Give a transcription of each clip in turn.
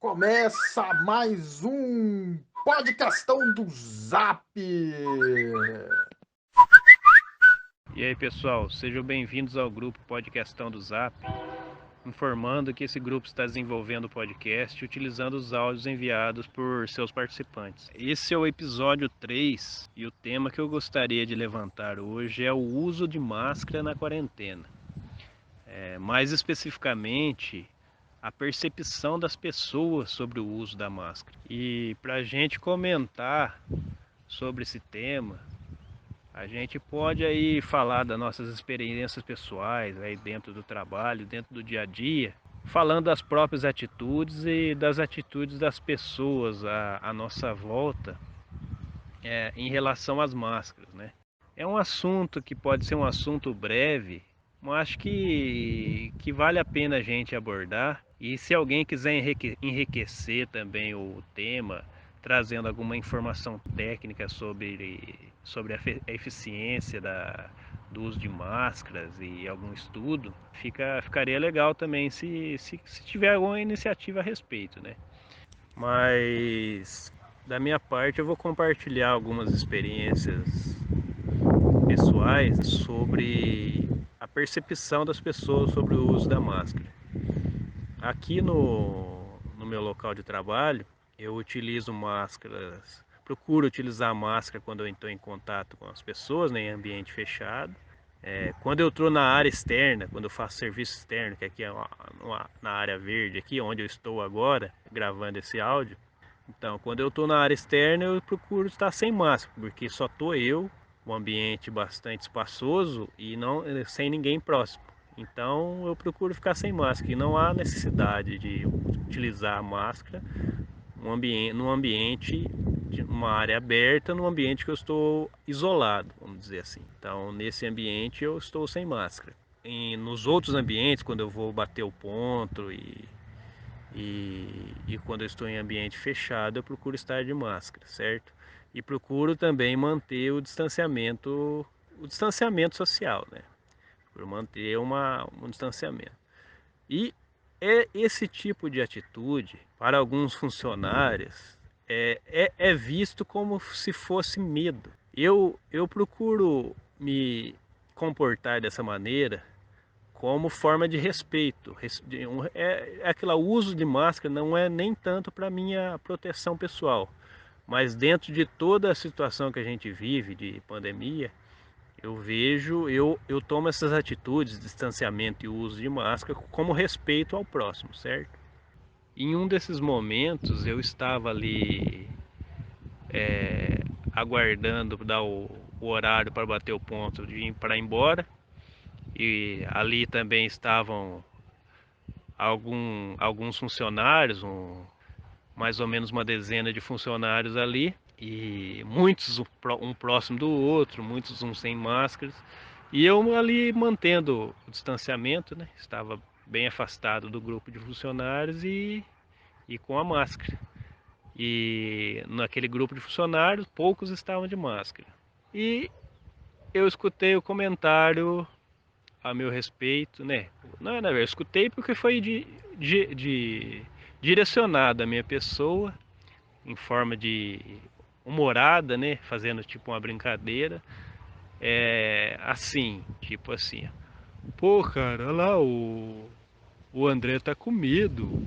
Começa mais um podcastão do Zap. E aí pessoal, sejam bem-vindos ao grupo Podcastão do Zap, informando que esse grupo está desenvolvendo o podcast utilizando os áudios enviados por seus participantes. Esse é o episódio 3 e o tema que eu gostaria de levantar hoje é o uso de máscara na quarentena. Mais especificamente, a percepção das pessoas sobre o uso da máscara. E para a gente comentar sobre esse tema, a gente pode aí falar das nossas experiências pessoais aí dentro do trabalho, dentro do dia a dia, falando das próprias atitudes e das atitudes das pessoas à nossa volta em relação às máscaras, né? É um assunto que pode ser um assunto breve, mas acho que vale a pena a gente abordar. E se alguém quiser enriquecer também o tema, trazendo alguma informação técnica sobre a eficiência do uso de máscaras e algum estudo, ficaria legal também se tiver alguma iniciativa a respeito, né? Mas da minha parte eu vou compartilhar algumas experiências pessoais sobre a percepção das pessoas sobre o uso da máscara. Aqui no meu local de trabalho, eu utilizo máscaras, procuro utilizar máscara quando eu estou em contato com as pessoas, né, em ambiente fechado. Quando eu estou na área externa, quando eu faço serviço externo, que aqui é na área verde, aqui onde eu estou agora, gravando esse áudio. Então, quando eu estou na área externa, eu procuro estar sem máscara, porque só estou eu, um ambiente bastante espaçoso e não sem ninguém próximo. Então, eu procuro ficar sem máscara e não há necessidade de utilizar a máscara num ambiente de uma área aberta, num ambiente que eu estou isolado, vamos dizer assim. Então, nesse ambiente eu estou sem máscara. Nos outros ambientes, quando eu vou bater o ponto e quando eu estou em ambiente fechado, eu procuro estar de máscara, certo? E procuro também manter o distanciamento social, né? Procuro manter um distanciamento. E esse tipo de atitude, para alguns funcionários, é visto como se fosse medo. Eu procuro me comportar dessa maneira como forma de respeito. Aquele uso de máscara não é nem tanto para minha proteção pessoal, mas dentro de toda a situação que a gente vive de pandemia, eu tomo essas atitudes, distanciamento e uso de máscara como respeito ao próximo, certo? Em um desses momentos eu estava ali aguardando dar o horário para bater o ponto de ir para embora, e ali também estavam alguns funcionários, mais ou menos uma dezena de funcionários ali, e muitos um próximo do outro, muitos uns sem máscaras, e eu ali mantendo o distanciamento, né? Estava bem afastado do grupo de funcionários e com a máscara. E naquele grupo de funcionários, poucos estavam de máscara. E eu escutei o comentário a meu respeito, né? Não, na verdade, eu escutei porque foi direcionado à minha pessoa, em forma de humorada, né? Fazendo tipo uma brincadeira. Assim, tipo assim. Pô, cara, olha lá, o André tá com medo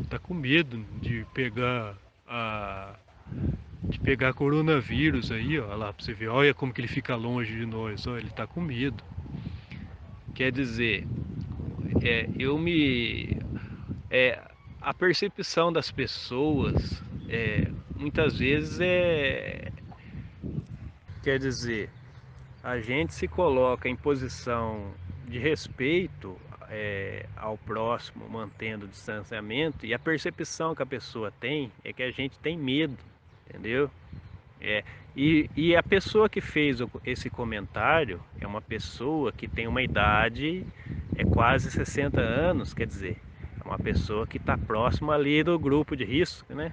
de pegar coronavírus aí, ó, olha lá, pra você ver, olha como que ele fica longe de nós, ó, ele tá com medo. Quer dizer, eu me é, a percepção das pessoas muitas vezes quer dizer, a gente se coloca em posição de respeito ao próximo, mantendo o distanciamento, e a percepção que a pessoa tem é que a gente tem medo, entendeu? E a pessoa que fez esse comentário é uma pessoa que tem uma idade quase 60 anos, quer dizer, é uma pessoa que está próxima ali do grupo de risco, né?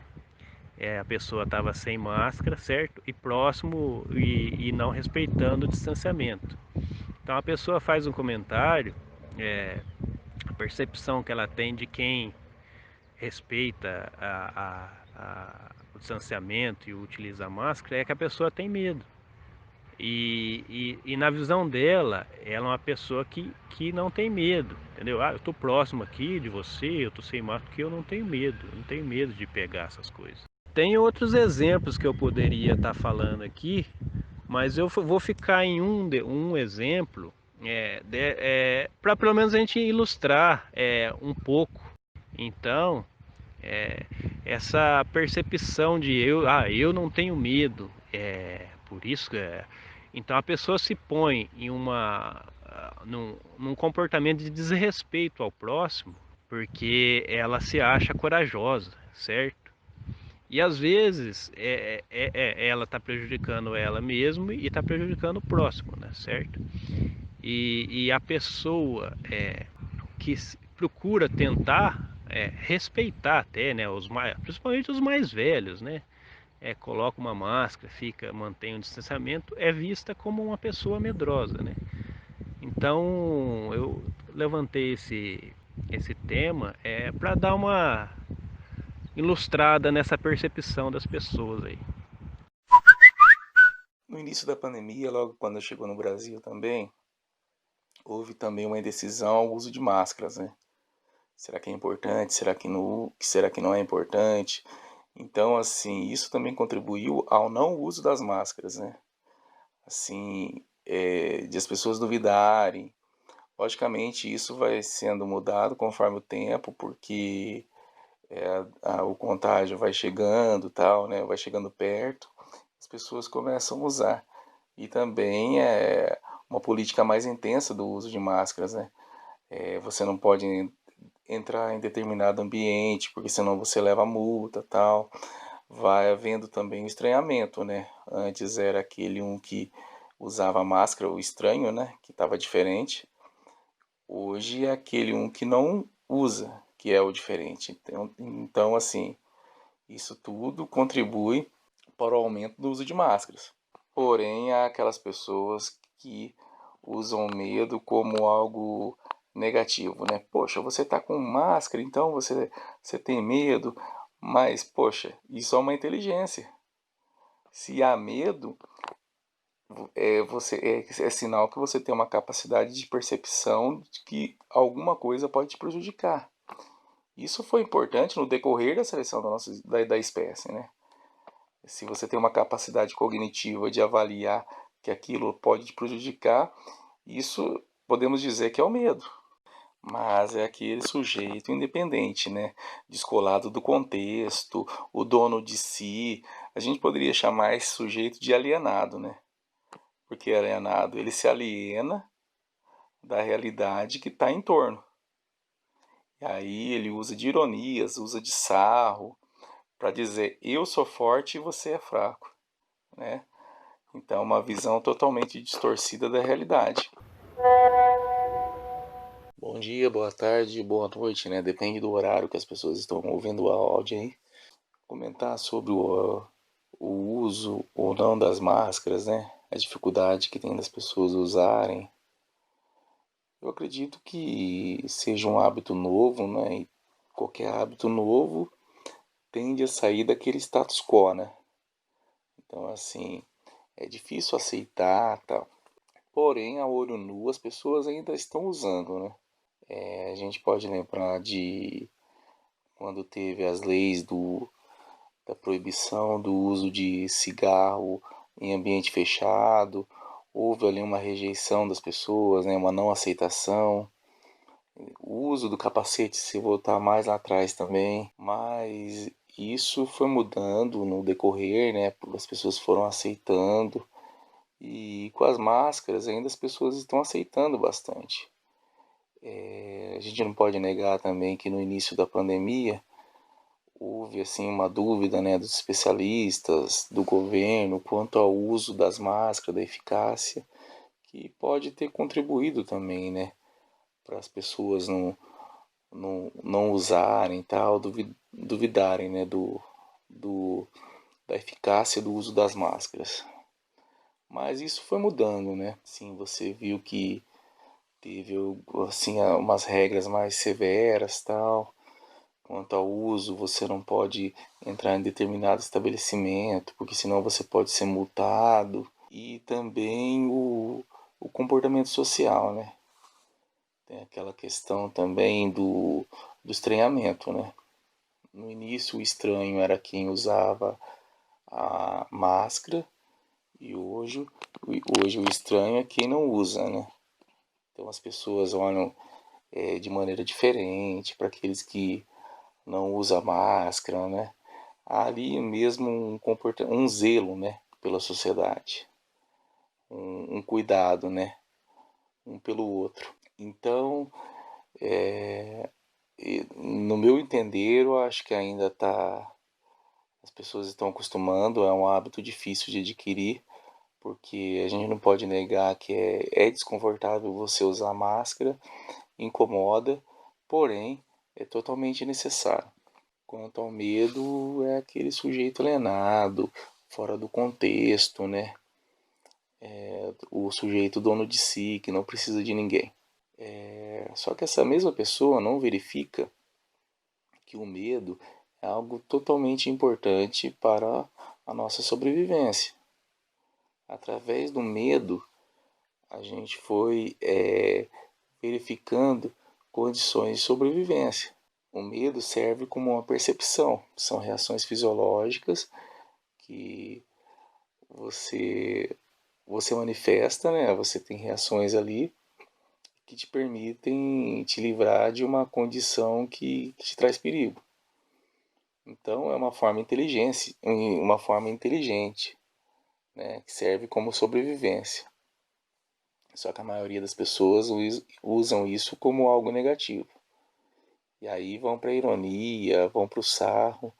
A pessoa estava sem máscara, certo? E próximo e não respeitando o distanciamento. Então a pessoa faz um comentário, a percepção que ela tem de quem respeita o distanciamento e utiliza a máscara é que a pessoa tem medo. E na visão dela, ela é uma pessoa que não tem medo, entendeu? Ah, eu tô próximo aqui de você, eu tô sem máscara porque eu não tenho medo de pegar essas coisas. Tem outros exemplos que eu poderia estar falando aqui, mas eu vou ficar em um exemplo para pelo menos a gente ilustrar um pouco. Então, é, essa percepção de eu não tenho medo, por isso então a pessoa se põe em num comportamento de desrespeito ao próximo, porque ela se acha corajosa, certo? E às vezes ela está prejudicando ela mesma e está prejudicando o próximo, né? Certo? E a pessoa que procura tentar respeitar até, né, principalmente os mais velhos, né, coloca uma máscara, mantém um distanciamento, é vista como uma pessoa medrosa, né? Então eu levantei esse tema para dar uma ilustrada nessa percepção das pessoas aí. No início da pandemia, logo quando chegou no Brasil também, houve também uma indecisão ao uso de máscaras, né? Será que é importante? Será que não é importante? Então, assim, isso também contribuiu ao não uso das máscaras, né? Assim, de as pessoas duvidarem. Logicamente, isso vai sendo mudado conforme o tempo, porque o contágio vai chegando, tal, né? Vai chegando perto, as pessoas começam a usar. E também uma política mais intensa do uso de máscaras, né? Você não pode entrar em determinado ambiente, porque senão você leva multa, tal. Vai havendo também o estranhamento, né? Antes era aquele um que usava máscara, o estranho, né? Que estava diferente. Hoje é aquele um que não usa, que é o diferente. Então, assim, isso tudo contribui para o aumento do uso de máscaras. Porém, há aquelas pessoas que usam o medo como algo negativo, né? Poxa, você tá com máscara, então você tem medo, mas, poxa, isso é uma inteligência. Se há medo, é sinal que você tem uma capacidade de percepção de que alguma coisa pode te prejudicar. Isso foi importante no decorrer da seleção da espécie, né? Se você tem uma capacidade cognitiva de avaliar que aquilo pode te prejudicar, isso podemos dizer que é o medo. Mas é aquele sujeito independente, né? Descolado do contexto, o dono de si. A gente poderia chamar esse sujeito de alienado, né? Porque alienado, ele se aliena da realidade que está em torno. E aí ele usa de ironias, usa de sarro, para dizer eu sou forte e você é fraco, né? Então, uma visão totalmente distorcida da realidade. Bom dia, boa tarde, boa noite, né? Depende do horário que as pessoas estão ouvindo o áudio aí. Comentar sobre o uso ou não das máscaras, né? A dificuldade que tem das pessoas usarem. Eu acredito que seja um hábito novo, né? E qualquer hábito novo tende a sair daquele status quo, né? Então, assim, é difícil aceitar, tal. Porém, a olho nu, as pessoas ainda estão usando, né? A gente pode lembrar de quando teve as leis da proibição do uso de cigarro em ambiente fechado, houve ali uma rejeição das pessoas, né? Uma não aceitação. O uso do capacete, se voltar mais lá atrás também, mas isso foi mudando no decorrer, né? As pessoas foram aceitando e com as máscaras ainda as pessoas estão aceitando bastante. A gente não pode negar também que no início da pandemia houve assim uma dúvida, né, dos especialistas, do governo quanto ao uso das máscaras, da eficácia, que pode ter contribuído também, né, para as pessoas não usarem tal, duvidarem, né, do, da eficácia do uso das máscaras. Mas isso foi mudando, né? Sim, você viu que teve assim umas regras mais severas, tal, quanto ao uso, você não pode entrar em determinado estabelecimento, porque senão você pode ser multado. E também o comportamento social, né? Tem aquela questão também do estranhamento, né? No início o estranho era quem usava a máscara e hoje o estranho é quem não usa, né? Então as pessoas olham de maneira diferente para aqueles que não usam máscara, né? Há ali mesmo um zelo, né, pela sociedade, um cuidado, né, um pelo outro. Então, no meu entender, eu acho que ainda as pessoas estão acostumando, é um hábito difícil de adquirir, porque a gente não pode negar que é desconfortável você usar máscara, incomoda, porém é totalmente necessário. Quanto ao medo, é aquele sujeito alienado, fora do contexto, né? O sujeito dono de si, que não precisa de ninguém. Só que essa mesma pessoa não verifica que o medo é algo totalmente importante para a nossa sobrevivência. Através do medo, a gente foi verificando condições de sobrevivência. O medo serve como uma percepção, são reações fisiológicas que você você manifesta, né? Você tem reações ali que te permitem te livrar de uma condição que te traz perigo. Então é uma forma inteligente, né? Que serve como sobrevivência. Só que a maioria das pessoas usam isso como algo negativo. E aí vão para a ironia, vão para o sarro,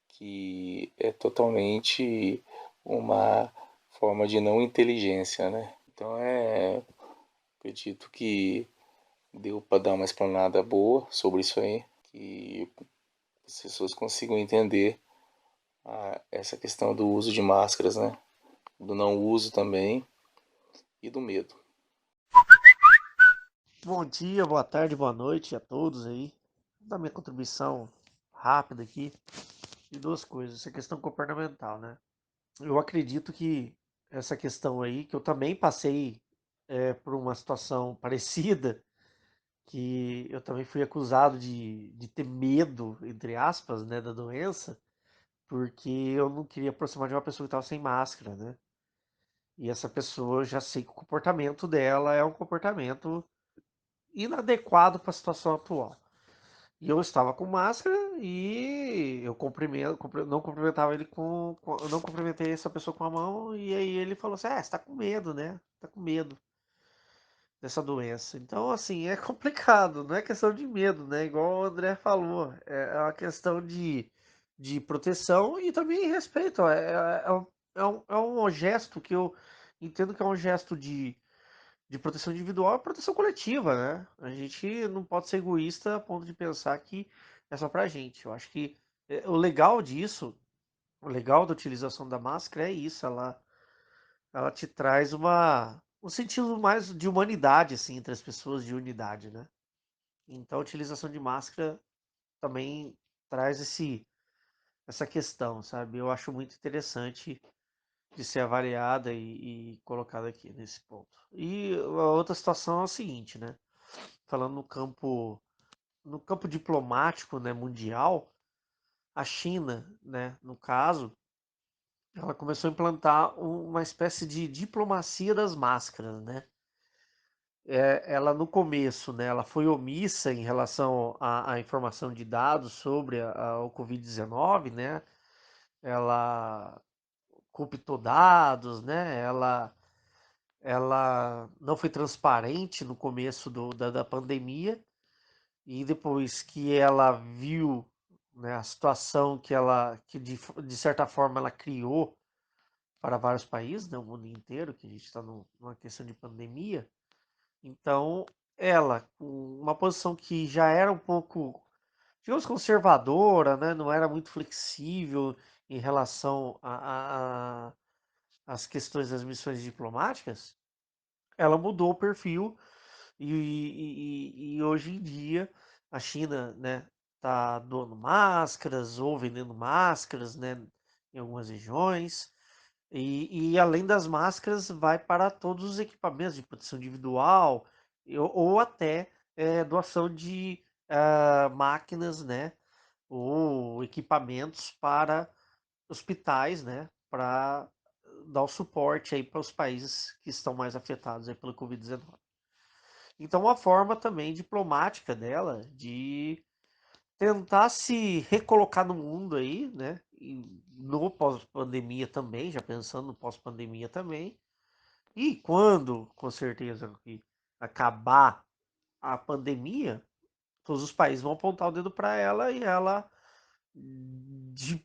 que é totalmente uma forma de não inteligência, né? Então acredito que deu para dar uma explanada boa sobre isso aí, que as pessoas consigam entender essa questão do uso de máscaras, né? Do não uso também e do medo. Bom dia, boa tarde, boa noite a todos aí. Vou dar minha contribuição rápida aqui de duas coisas. Essa questão comportamental, né? Eu acredito que essa questão aí, que eu também passei por uma situação parecida, que eu também fui acusado de ter medo, entre aspas, né, da doença, porque eu não queria aproximar de uma pessoa que estava sem máscara, né? E essa pessoa, eu já sei que o comportamento dela é um comportamento inadequado para a situação atual. E eu estava com máscara e eu não cumprimentava ele eu não cumprimentei essa pessoa com a mão e aí ele falou assim: "É, você tá com medo, né? Tá com medo dessa doença". Então, assim, é complicado, não é questão de medo, né? Igual o André falou, é uma questão de proteção e também respeito. É um gesto que eu entendo que é um gesto de proteção individual e proteção coletiva, né? A gente não pode ser egoísta a ponto de pensar que é só pra gente. Eu acho que o legal disso, o legal da utilização da máscara é isso, ela te traz um sentido mais de humanidade, assim, entre as pessoas, de unidade, né? Então a utilização de máscara também traz essa questão, sabe? Eu acho muito interessante de ser avaliada e colocada aqui nesse ponto. E a outra situação é o seguinte, né? Falando no campo diplomático, né, mundial, a China, né, no caso, ela começou a implantar uma espécie de diplomacia das máscaras, né? Ela no começo, né, ela foi omissa em relação à informação de dados sobre o Covid-19, né? Ela cooptou dados, né? Ela não foi transparente no começo da pandemia. E depois que ela viu, né, a situação que de certa forma ela criou para vários países, né, o mundo inteiro, que a gente está numa questão de pandemia, então ela, com uma posição que já era um pouco, digamos, conservadora, né, não era muito flexível em relação às questões das missões diplomáticas, ela mudou o perfil e hoje em dia a China, né, tá doando máscaras ou vendendo máscaras, né, em algumas regiões. E além das máscaras, vai para todos os equipamentos de proteção individual ou até doação de máquinas, né, ou equipamentos para hospitais, né, para dar o suporte aí para os países que estão mais afetados aí pelo Covid-19. Então, uma forma também diplomática dela de tentar se recolocar no mundo aí, né? E no pós-pandemia também, já pensando no pós-pandemia também. E quando, com certeza, que acabar a pandemia, todos os países vão apontar o dedo para ela e ela, de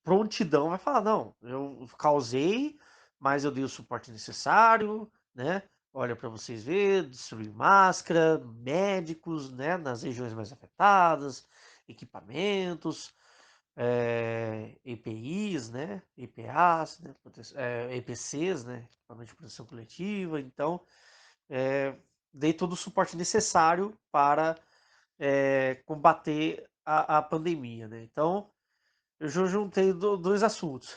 prontidão, vai falar: não, eu causei, mas eu dei o suporte necessário, né? Olha para vocês verem, distribuir máscara, médicos, né, nas regiões mais afetadas, equipamentos, EPIs, né, EPAs, né, EPCs, né, equipamento de proteção coletiva. Então, dei todo o suporte necessário para combater a pandemia, né? Então, eu juntei dois assuntos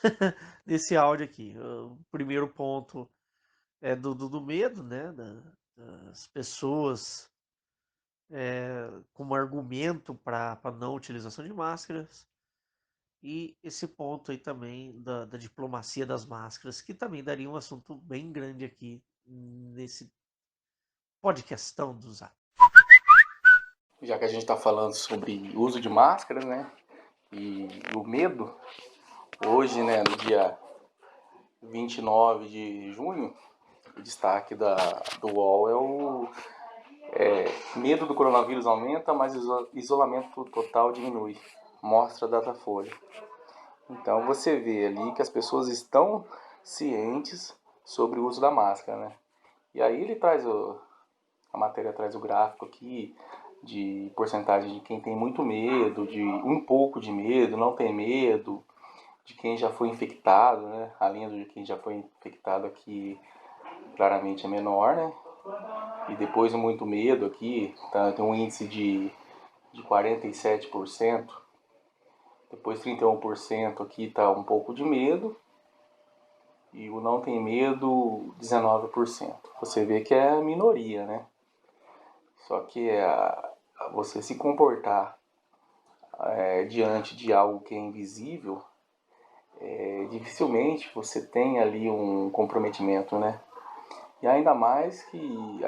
nesse áudio aqui. O primeiro ponto é do medo, né? Das pessoas como argumento para a não utilização de máscaras. E esse ponto aí também da diplomacia das máscaras, que também daria um assunto bem grande aqui nesse podcastão do Zap. Já que a gente está falando sobre uso de máscaras, né? E o medo, hoje, né, no dia 29 de junho, o destaque do UOL medo do coronavírus aumenta, mas isolamento total diminui. Mostra a Datafolha. Então você vê ali que as pessoas estão cientes sobre o uso da máscara, né? E aí ele traz a matéria traz o gráfico aqui de porcentagem de quem tem muito medo, de um pouco de medo, não tem medo, de quem já foi infectado, né? A linha de quem já foi infectado aqui claramente é menor, né? E depois muito medo aqui, tá? Tem um índice de 47%. Depois 31% aqui está um pouco de medo. E o não tem medo, 19%. Você vê que é a minoria, né? Só que você se comportar diante de algo que é invisível, dificilmente você tem ali um comprometimento, né? E ainda mais que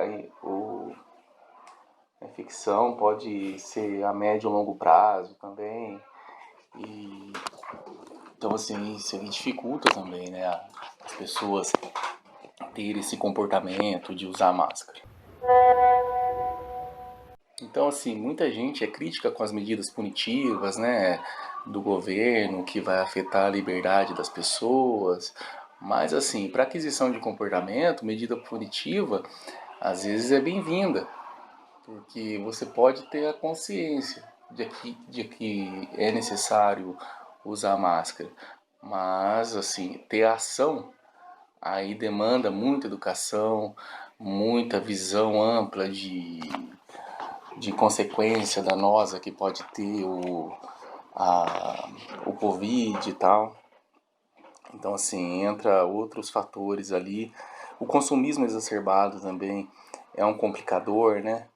a infecção pode ser a médio e longo prazo também. E então assim, isso dificulta também, né, as pessoas terem esse comportamento de usar máscara. Então assim, muita gente é crítica com as medidas punitivas, né, do governo, que vai afetar a liberdade das pessoas. Mas assim, para aquisição de comportamento, medida punitiva às vezes é bem-vinda, porque você pode ter a consciência de que é necessário usar máscara, mas assim, ter ação aí demanda muita educação, muita visão ampla de consequência danosa que pode ter o Covid e tal. Então assim, entra outros fatores ali. O consumismo exacerbado também é um complicador, né?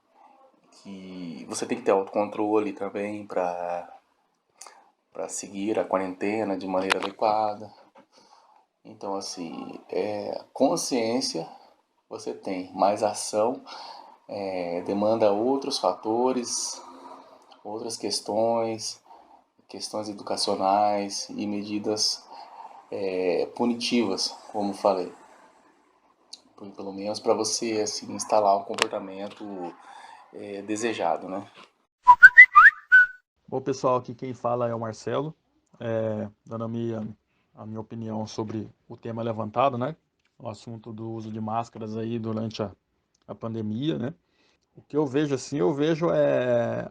Que você tem que ter autocontrole também para seguir a quarentena de maneira adequada. Então, assim, consciência você tem, mas ação demanda outros fatores, outras questões educacionais e medidas punitivas, como falei. Pelo menos para você assim, instalar um comportamento desejado, né? Bom, pessoal, aqui quem fala é o Marcelo, dando a minha opinião sobre o tema levantado, né? O assunto do uso de máscaras aí durante a pandemia, né? O que eu vejo assim,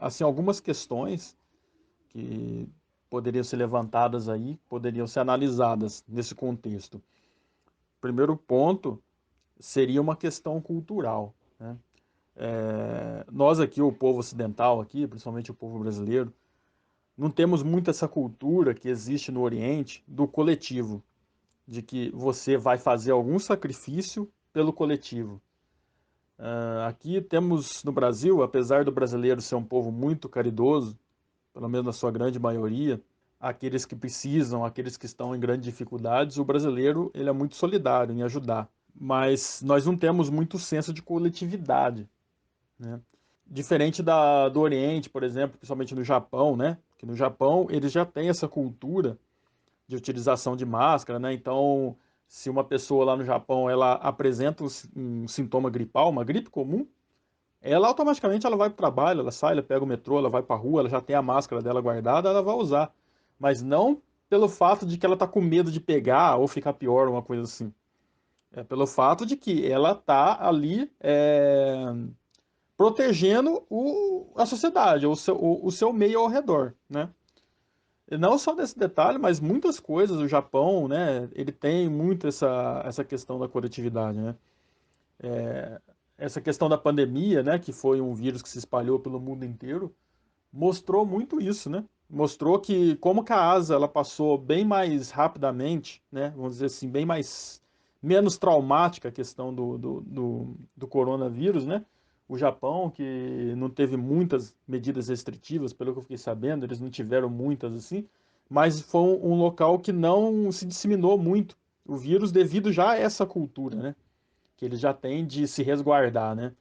assim, algumas questões que poderiam ser levantadas aí, poderiam ser analisadas nesse contexto. O primeiro ponto seria uma questão cultural, né? Nós aqui, o povo ocidental aqui, principalmente o povo brasileiro, não temos muito essa cultura que existe no Oriente do coletivo, de que você vai fazer algum sacrifício pelo coletivo. Aqui temos no Brasil, apesar do brasileiro ser um povo muito caridoso, pelo menos na sua grande maioria, aqueles que precisam, aqueles que estão em grandes dificuldades, o brasileiro ele é muito solidário em ajudar. Mas nós não temos muito senso de coletividade, né? Diferente do Oriente, por exemplo, principalmente no Japão, né? Que no Japão eles já têm essa cultura de utilização de máscara, né? Então, se uma pessoa lá no Japão ela apresenta um sintoma gripal, uma gripe comum, ela automaticamente ela vai para o trabalho, ela sai, ela pega o metrô, ela vai para a rua, ela já tem a máscara dela guardada, ela vai usar. Mas não pelo fato de que ela está com medo de pegar ou ficar pior, uma coisa assim. É pelo fato de que ela está ali protegendo a sociedade, o seu meio ao redor, né? E não só desse detalhe, mas muitas coisas. O Japão, né, ele tem muito essa questão da coletividade, né? Essa questão da pandemia, né, que foi um vírus que se espalhou pelo mundo inteiro, mostrou muito isso, né? Mostrou que como que a Asa ela passou bem mais rapidamente, né? Vamos dizer assim, bem mais menos traumática a questão do coronavírus, né? O Japão, que não teve muitas medidas restritivas, pelo que eu fiquei sabendo, eles não tiveram muitas assim, mas foi um local que não se disseminou muito o vírus devido já a essa cultura, né? Que ele já tem de se resguardar, né?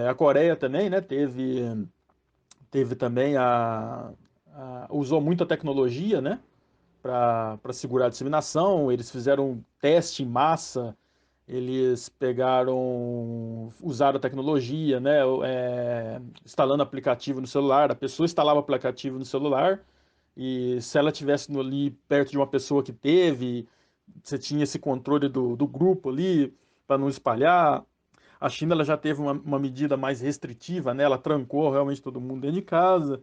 A Coreia também, né? Teve também usou muita tecnologia, né, para segurar a disseminação. Eles fizeram um teste em massa, eles usaram a tecnologia, né, instalando aplicativo no celular. A pessoa instalava o aplicativo no celular e se ela tivesse ali perto de uma pessoa que teve, você tinha esse controle do grupo ali para não espalhar. A China ela já teve uma medida mais restritiva, né? Ela trancou realmente todo mundo dentro de casa.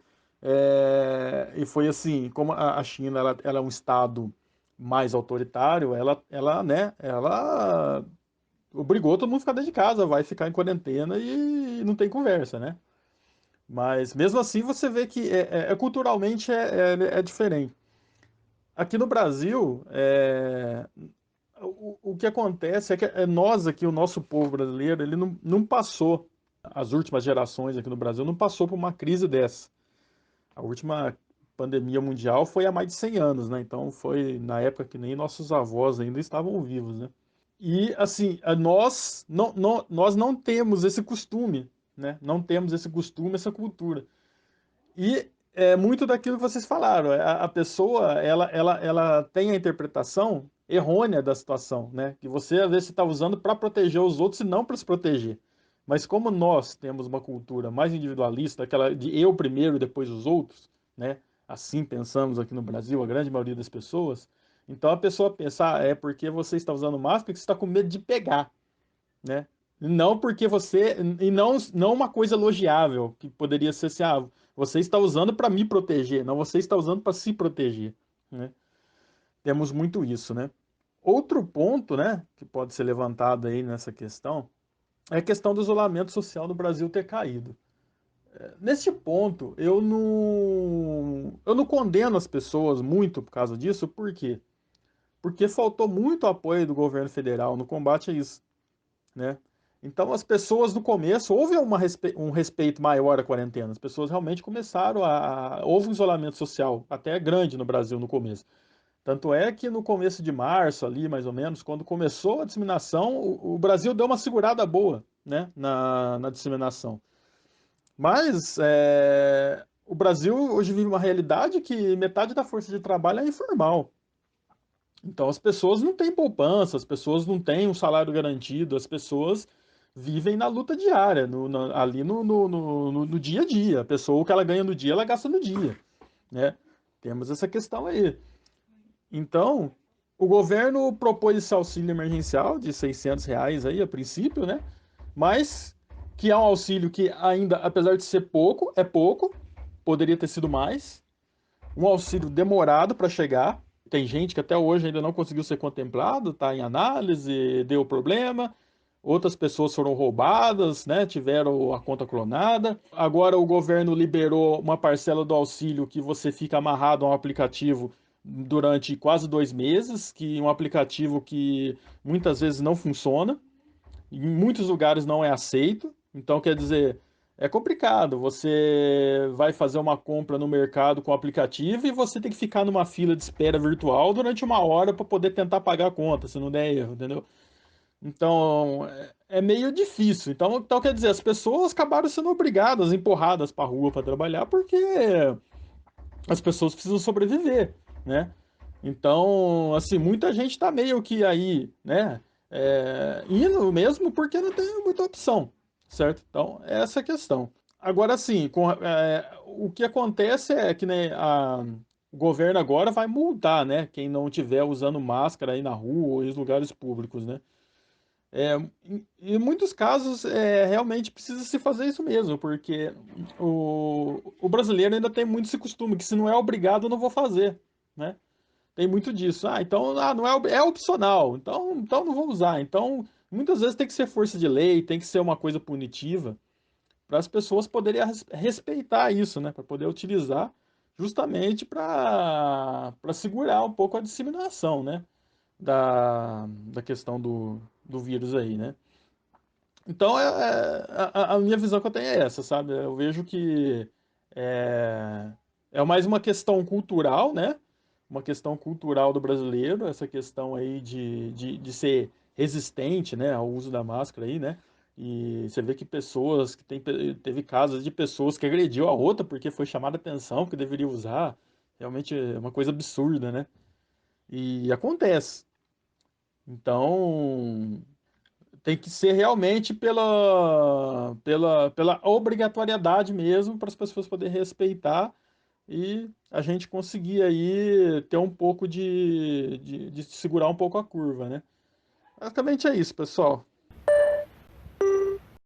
E foi assim, como a China ela é um estado mais autoritário, ela obrigou todo mundo a ficar dentro de casa, vai ficar em quarentena e não tem conversa, né? Mas mesmo assim você vê que culturalmente é diferente. Aqui no Brasil, o que acontece é que nós aqui, o nosso povo brasileiro, ele não passou, as últimas gerações aqui no Brasil, não passou por uma crise dessa. A última pandemia mundial foi há mais de 100 anos, né? Então foi na época que nem nossos avós ainda estavam vivos, né? E assim, nós não temos esse costume, né? Não temos esse costume, essa cultura. E é muito daquilo que vocês falaram. A pessoa, ela tem a interpretação errônea da situação, né? Que você, às vezes, está usando para proteger os outros e não para se proteger. Mas como nós temos uma cultura mais individualista, aquela de eu primeiro e depois os outros, né? Assim pensamos aqui no Brasil, a grande maioria das pessoas. Então a pessoa pensa, é porque você está usando máscara que você está com medo de pegar, né? Não porque você. E não uma coisa elogiável, que poderia ser assim, você está usando para me proteger, não, você está usando para se proteger, né? Temos muito isso, né? Outro ponto, né, que pode ser levantado aí nessa questão, é a questão do isolamento social no Brasil ter caído. Neste ponto, eu não condeno as pessoas muito por causa disso, por quê? Porque faltou muito apoio do governo federal no combate a isso, né? Então as pessoas no começo, houve um respeito maior à quarentena, as pessoas realmente começaram houve um isolamento social, até grande no Brasil no começo. Tanto é que no começo de março, ali mais ou menos, quando começou a disseminação, o Brasil deu uma segurada boa, né, na disseminação. Mas o Brasil hoje vive uma realidade que metade da força de trabalho é informal. Então as pessoas não têm poupança, as pessoas não têm um salário garantido, as pessoas vivem na luta diária, ali no dia a dia. A pessoa, o que ela ganha no dia, ela gasta no dia, né? Temos essa questão aí. Então, o governo propôs esse auxílio emergencial de R$ 600 aí, a princípio, né? Mas que é um auxílio que ainda, apesar de ser pouco, é pouco, poderia ter sido mais. Um auxílio demorado para chegar. Tem gente que até hoje ainda não conseguiu ser contemplado, está em análise, deu problema. outras pessoas foram roubadas, né? Tiveram a conta clonada. Agora o governo liberou uma parcela do auxílio que você fica amarrado a um aplicativo durante quase 2 meses, que é um aplicativo que muitas vezes não funciona, em muitos lugares não é aceito. Então, quer dizer, é complicado. Você vai fazer uma compra no mercado com o aplicativo e você tem que ficar numa fila de espera virtual durante 1 hora para poder tentar pagar a conta, se não der erro, entendeu? Então, é meio difícil. Então, quer dizer, as pessoas acabaram sendo obrigadas, empurradas para a rua para trabalhar, porque as pessoas precisam sobreviver, né? Então, assim, muita gente está meio que aí, né? Indo mesmo porque não tem muita opção, certo? Então, essa é a questão. Agora, assim, o que acontece é que, né, o governo agora vai multar, né? Quem não estiver usando máscara aí na rua ou em lugares públicos, né? Em muitos casos, realmente precisa se fazer isso mesmo, porque o brasileiro ainda tem muito esse costume, que se não é obrigado, eu não vou fazer, né? Tem muito disso. Então, não é, é opcional, então não vou usar. Então, muitas vezes tem que ser força de lei, tem que ser uma coisa punitiva, para as pessoas poderem respeitar isso, né? Para poder utilizar justamente para segurar um pouco a disseminação, né? Da questão do vírus aí, né? Então, a minha visão que eu tenho é essa, sabe? Eu vejo que é, é mais uma questão cultural, né? Uma questão cultural do brasileiro, essa questão aí de ser resistente, né, ao uso da máscara aí, né? E você vê que pessoas, teve casos de pessoas que agrediu a outra porque foi chamada a atenção, porque deveria usar. Realmente é uma coisa absurda, né? E acontece. Então, tem que ser realmente pela obrigatoriedade mesmo, para as pessoas poderem respeitar e a gente conseguir aí ter um pouco de segurar um pouco a curva, né? Basicamente é isso, pessoal.